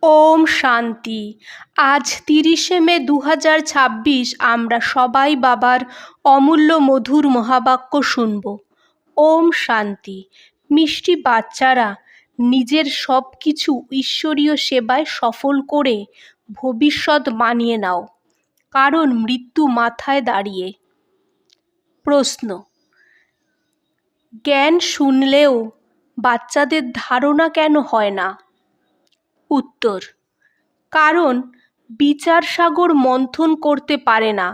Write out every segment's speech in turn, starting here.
ওম শান্তি। আজ ৩০শে মে ২০২৬ আমরা সবাই বাবার অমূল্য মধুর মহাবাক্য শুনব। ওম শান্তি। মিষ্টি বাচ্চারা, নিজের সব কিছু ঈশ্বরীয় সেবায় সফল করে ভবিষ্যৎ মানিয়ে নাও, কারণ মৃত্যু মাথায় দাঁড়িয়ে। প্রশ্ন: জ্ঞান শুনলেও বাচ্চাদের ধারণা কেন হয় না? উত্তর: কারণ বিচার সাগর মন্থন করতে পারে না।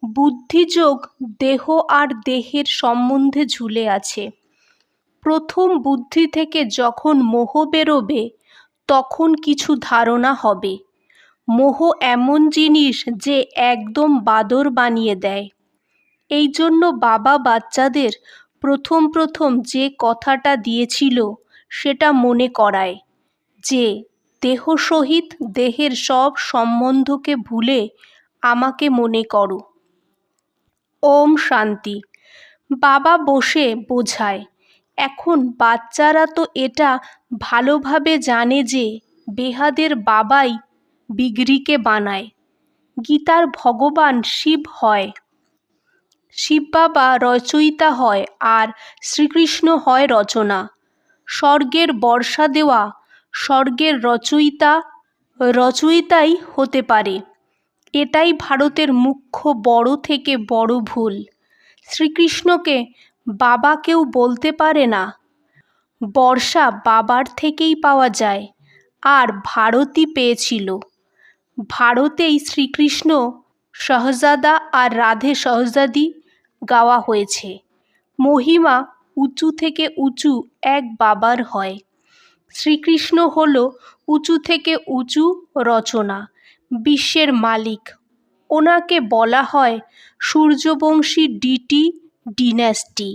বুদ্ধিযোগ দেহ আর দেহের সম্বন্ধে ঝুলে আছে। প্রথম বুদ্ধি থেকে যখন মোহ বেরোবে, তখন কিছু ধারণা হবে। মোহ এমন জিনিস যে একদম বাদর বানিয়ে দেয়। এই জন্য বাবা বাচ্চাদের প্রথম প্রথম যে কথাটা দিয়েছিল সেটা মনে করায় যে দেহ সহিত দেহের সব সম্বন্ধকে ভুলে আমাকে মনে করো। ওম শান্তি। বাবা বসে বোঝায়। এখন বাচ্চারা তো এটা ভালোভাবে জানে যে বেহাদের বাবাই বিগড়িকে বানায়। গীতার ভগবান শিব হয়, শিব বাবা রচয়িতা হয়, আর শ্রীকৃষ্ণ হয় রচনা। স্বর্গের বর্ষা দেওয়া স্বর্গের রচয়িতাই হতে পারে। এটাই ভারতের মুখ্য বড় থেকে বড় ভুল। শ্রীকৃষ্ণকে বাবা কেউ বলতে পারে না। বর্ষা বাবার থেকেই পাওয়া যায়, আর ভারতই পেয়েছিল। ভারতেই শ্রীকৃষ্ণ সহজাদা আর রাধে সহজাদি গাওয়া হয়েছে। মহিমা উঁচু থেকে উঁচু এক বাবার হয়। শ্রীকৃষ্ণ হল উঁচু থেকে উঁচু রচনা, বিশ্বের মালিক। ওনাকে বলা হয় সূর্যবংশী ডিনাস্টি।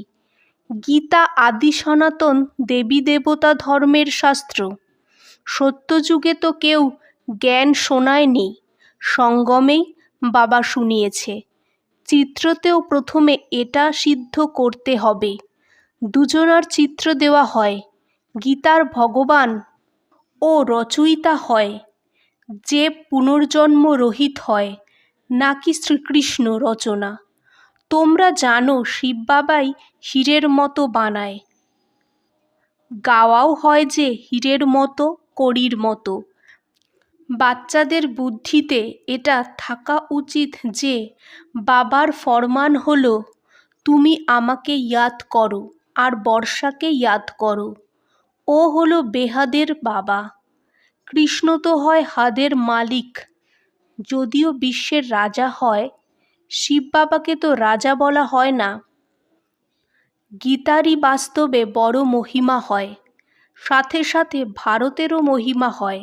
গীতা আদি সনাতন দেবী দেবতা ধর্মের শাস্ত্র। সত্যযুগে তো কেউ জ্ঞান শোনায়নি, সঙ্গমেই বাবা শুনিয়েছে। চিত্রতেও প্রথমে এটা সিদ্ধ করতে হবে। দুজনার চিত্র দেওয়া হয়। গীতার ভগবান ও রচয়িতা হয়, যে পুনর্জন্ম রহিত হয়, নাকি শ্রীকৃষ্ণ রচনা? তোমরা জানো শিব বাবাই হীরের মতো বানায়। গাওয়াও হয় যে হীরের মতো, কড়ির মতো। বাচ্চাদের বুদ্ধিতে এটা থাকা উচিত যে বাবার ফরমান হলো, তুমি আমাকে ইয়াদ করো আর বর্ষাকে ইয়াদ করো। ও হলো বেহাদের বাবা। কৃষ্ণ তো হয় হাদের মালিক। যদিও বিশ্বের রাজা হয়, শিব বাবাকে তো রাজা বলা হয় না। গীতারই বাস্তবে বড় মহিমা হয়। সাথে সাথে ভারতেরও মহিমা হয়।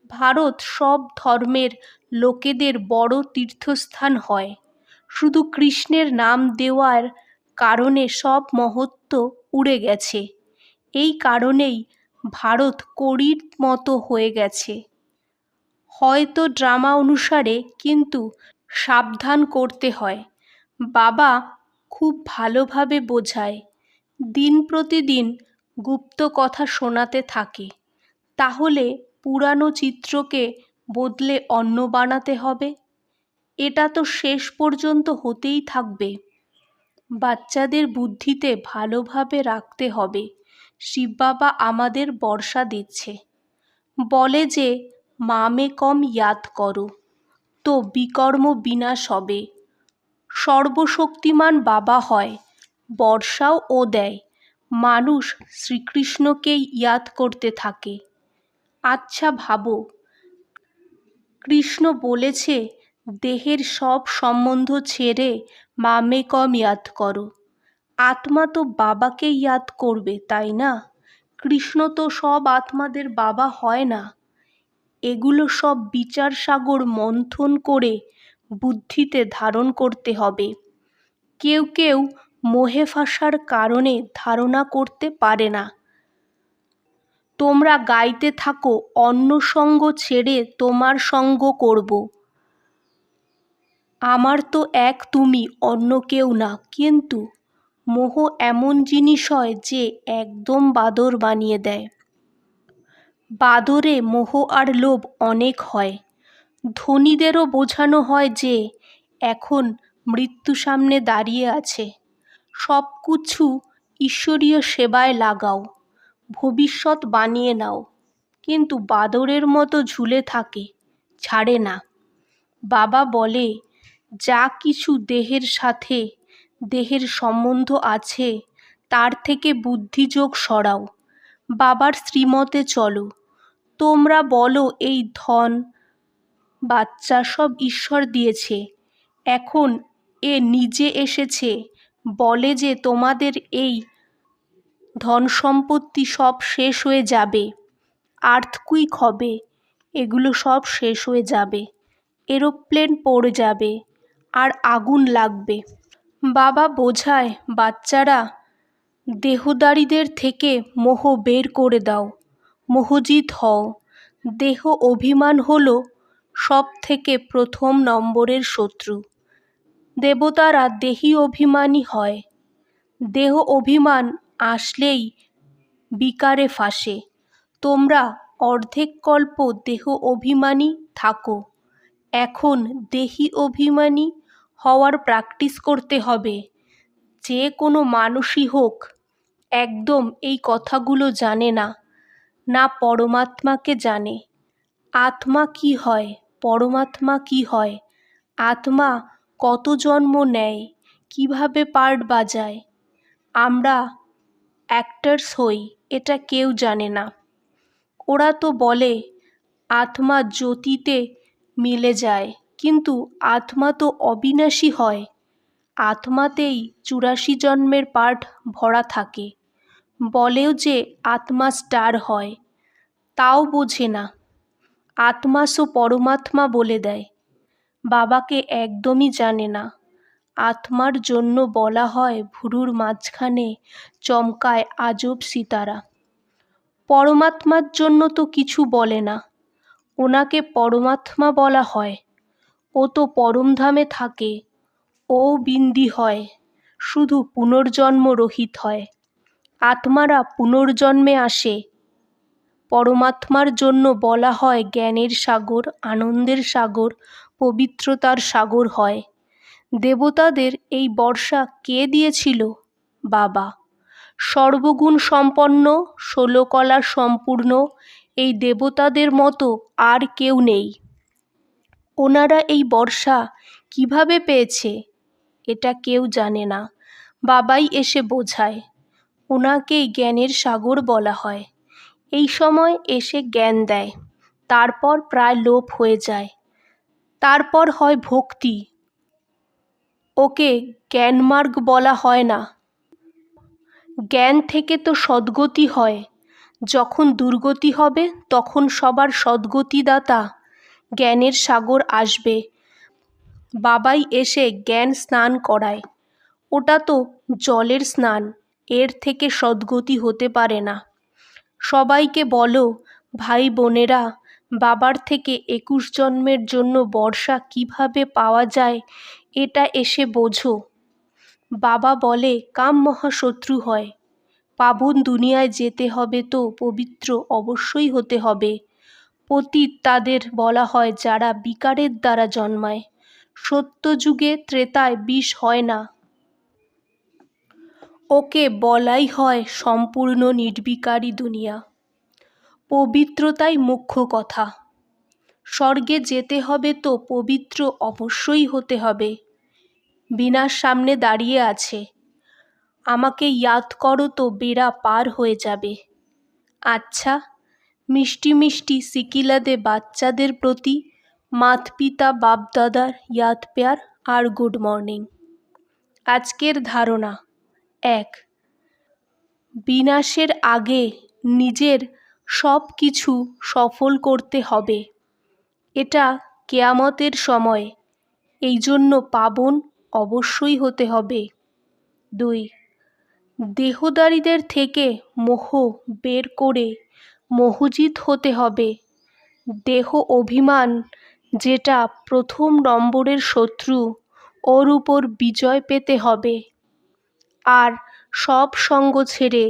ভারত সব ধর্মের লোকেদের বড় তীর্থস্থান হয়। শুধু কৃষ্ণের নাম দেওয়ার কারণে সব মহত্ব উড়ে গেছে। এই কারণেই ভারত কড়ির মতো হয়ে গেছে। হয়তো ড্রামা অনুসারে, কিন্তু সাবধান করতে হয়। বাবা খুব ভালোভাবে বোঝায়। দিন প্রতিদিন গুপ্ত কথা শোনাতে থাকে। তাহলে পুরানো চিত্রকে বদলে অন্য বানাতে হবে। এটা তো শেষ পর্যন্ত হতেই থাকবে। বাচ্চাদের বুদ্ধিতে ভালোভাবে রাখতে হবে। শিব বাবা আমাদের বর্ষা দিচ্ছে। বলে যে মামে কম ইয়াদ করো, তো বিকর্ম বিনাশ হবে। সর্বশক্তিমান বাবা হয়, বর্ষাও ও দেয়। মানুষ শ্রীকৃষ্ণকেই ইয়াদ করতে থাকে। আচ্ছা ভাবো, কৃষ্ণ বলেছে দেহের সব সম্বন্ধ ছেড়ে মামে কম ইয়াদ করো। আত্মা তো বাবাকে ইয়াদ করবে, তাই না? কৃষ্ণ তো সব আত্মাদের বাবা হয় না। এগুলো সব বিচার সাগর মন্থন করে বুদ্ধিতে ধারণ করতে হবে। কেউ কেউ মোহে ফাঁসার কারণে ধারণা করতে পারে না। তোমরা গাইতে থাকো, অন্য সঙ্গ ছেড়ে তোমার সঙ্গ করব। আমার তো এক তুমি, অন্য কেউ না। কিন্তু মোহ এমন জিনিস হয় যে একদম বাদর বানিয়ে দেয়। বাদরে মোহ আর লোভ অনেক হয়। ধনীদেরও বোঝানো হয় যে এখন মৃত্যু সামনে দাঁড়িয়ে আছে, সব কিছু ঈশ্বরীয় সেবায় লাগাও, ভবিষ্যৎ বানিয়ে নাও। কিন্তু বাদরের মতো ঝুলে থাকে, ছাড়ে না। বাবা বলে, যা কিছু দেহের সাথে দেহের সম্বন্ধ আছে তার থেকে বুদ্ধিযোগ সরাও, বাবার শ্রীমতে চলো। তোমরা বলো এই ধন বাচ্চা সব ঈশ্বর দিয়েছে, এখন এ নিজে এসেছে, বলে যে তোমাদের এই ধন সম্পত্তি সব শেষ হয়ে যাবে, আর্থকুইক হবে, এগুলো সব শেষ হয়ে যাবে, এরোপ্লেন পড়ে যাবে আর আগুন লাগবে। বাবা বোঝায়, বাচ্চারা, দেহদারীদের থেকে মোহ বের করে দাও, মোহজিত হও। দেহ অভিমান হলো সব থেকে প্রথম নম্বরের শত্রু। দেবতারা দেহি অভিমানী হয়। দেহ অভিমান আসলেই বিকারে ফাঁসে। তোমরা অর্ধেক কল্প দেহ অভিমানী থাকো, এখন দেহি অভিমানী হওয়ার প্র্যাকটিস করতে হবে। যে কোনো মানুষই হোক একদম এই কথাগুলো জানে না, না পরমাত্মাকে জানে। আত্মা কি হয়, পরমাত্মা কি হয়, আত্মা কত জন্ম নেয়, কিভাবে পার্ট বাজায়, আমরা অ্যাক্টার্স হই, এটা কেউ জানে না। ওরা তো বলে আত্মা জ্যোতিতে মিলে যায়, কিন্তু আত্মা তো অবিনাশী হয়, আত্মাতেই 84 জন্মের পার্ট ভরা থাকে। বলেও যে আত্মা স্টার হয়, তাও বোঝে না। আত্মা সো পরমাত্মা বলে দেয়। বাবাকে একদমই জানে না। আত্মার জন্য বলা হয় ভুরুর মাঝখানে চমকায় আজব সিতারা। পরমাত্মার জন্য তো কিছু বলে না, ওনাকে পরমাত্মা বলা হয়। ও তো পরমধামে থাকে, ও বিন্দি হয়, শুধু পুনর্জন্ম রহিত হয়। আত্মারা পুনর্জন্মে আসে। পরমাত্মার জন্য বলা হয় জ্ঞানের সাগর, আনন্দের সাগর, পবিত্রতার সাগর হয়। দেবতাদের এই বর্ষা কে দিয়েছিল? বাবা। সর্বগুণ সম্পন্ন, 16 কলা সম্পূর্ণ এই দেবতাদের মতো আর কেউ নেই। ওনারা এই বর্ষা কিভাবে পেয়েছে এটা কেউ জানে না, বাবাই এসে বোঝায়। ওনাকেই জ্ঞানের সাগর বলা হয়। এই সময় এসে জ্ঞান দেয়, তারপর প্রায় লোপ হয়ে যায়, তারপর হয় ভক্তি। ওকে জ্ঞানমার্গ বলা হয় না। জ্ঞান থেকে তো সদ্গতি হয়, যখন দুর্গতি হবে তখন সবার সদ্গতিদাতা জ্ঞানের সাগর আসবে। বাবাই এসে জ্ঞান স্নান করায়। ওটা তো জলের স্নান, এর থেকে সদ্গতি হতে পারে না। সবাইকে বলো, ভাই বোনেরা, বাবার থেকে 21 জন্মের জন্য বর্ষা কিভাবে পাওয়া যায় এটা এসে বোঝো। বাবা বলে কাম মহাশত্রু হয়। পাবন দুনিয়ায় যেতে হবে তো পবিত্র অবশ্যই হতে হবে। পতিত তাদের বলা হয় যারা বিকারের দ্বারা জন্মায়। সত্যযুগে ত্রেতায় বিষ হয় না। ওকে বলাই হয় সম্পূর্ণ নির্বিকারী দুনিয়া। পবিত্রতাই মুখ্য কথা। স্বর্গে যেতে হবে তো পবিত্র অবশ্যই হতে হবে। বিনার সামনে দাঁড়িয়ে আছে, আমাকে ইয়াদ করো তো বেড়া পার হয়ে যাবে। আচ্ছা, মিষ্টি মিষ্টি সিকিলাদে বাচ্চাদের প্রতি মাত পিতা বাপদাদার ইয়াদ প্যার আর গুড মর্নিং। আজকের ধারণা 1, বিনাশের আগে নিজের সব কিছু সফল করতে হবে। এটা কেয়ামতের সময়, এই জন্য পাবন অবশ্যই হতে হবে। 2, দেহদারীদের থেকে মোহ বের করে মোহজিত হতে হবে। দেহ অভিমান যেটা প্রথম নম্বরের শত্রু, ওর উপর বিজয় পেতে হবে। আর সব সঙ্গ ছেড়ে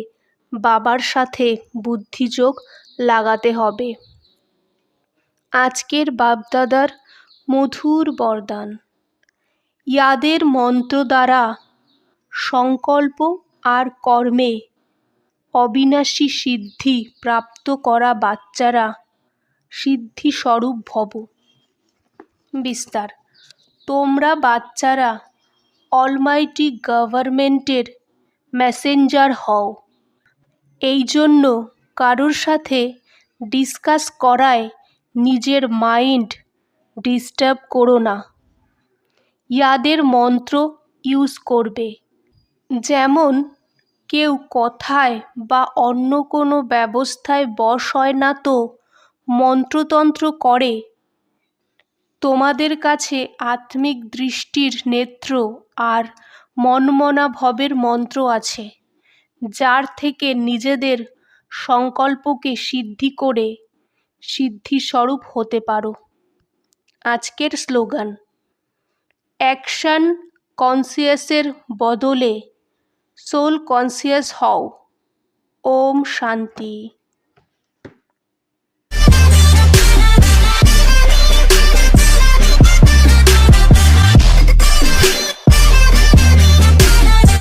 বাবার সাথে বুদ্ধিযোগ লাগাতে হবে। আজকের বাপদাদার মধুর বরদান। ইয়াদের মন্ত্র দ্বারা সংকল্প আর কর্মে অবিনাশী সিদ্ধি প্রাপ্ত করা বাচ্চারা সিদ্ধিস্বরূপ ভব। বিস্তার। তোমরা বাচ্চারা অলমাইটি গভর্নমেন্টের মেসেঞ্জার হও। এই জন্য কারোর সাথে ডিসকাস করায় নিজের মাইন্ড ডিস্টার্ব করো না। ইয়াদের মন্ত্র ইউজ করবে। যেমন কেউ কথায় বা অন্য কোনো ব্যবস্থায় বশ হয় না তো মন্ত্রতন্ত্র করে। তোমাদের কাছে আত্মিক দৃষ্টির নেত্র আর মনমনা ভবের মন্ত্র আছে, যার থেকে নিজেদের সংকল্পকে সিদ্ধি করে সিদ্ধিস্বরূপ হতে পারো। আজকের স্লোগান, অ্যাকশন কনসিয়াসের বদলে সোল কনসিয়াস হও। ওম শান্তি।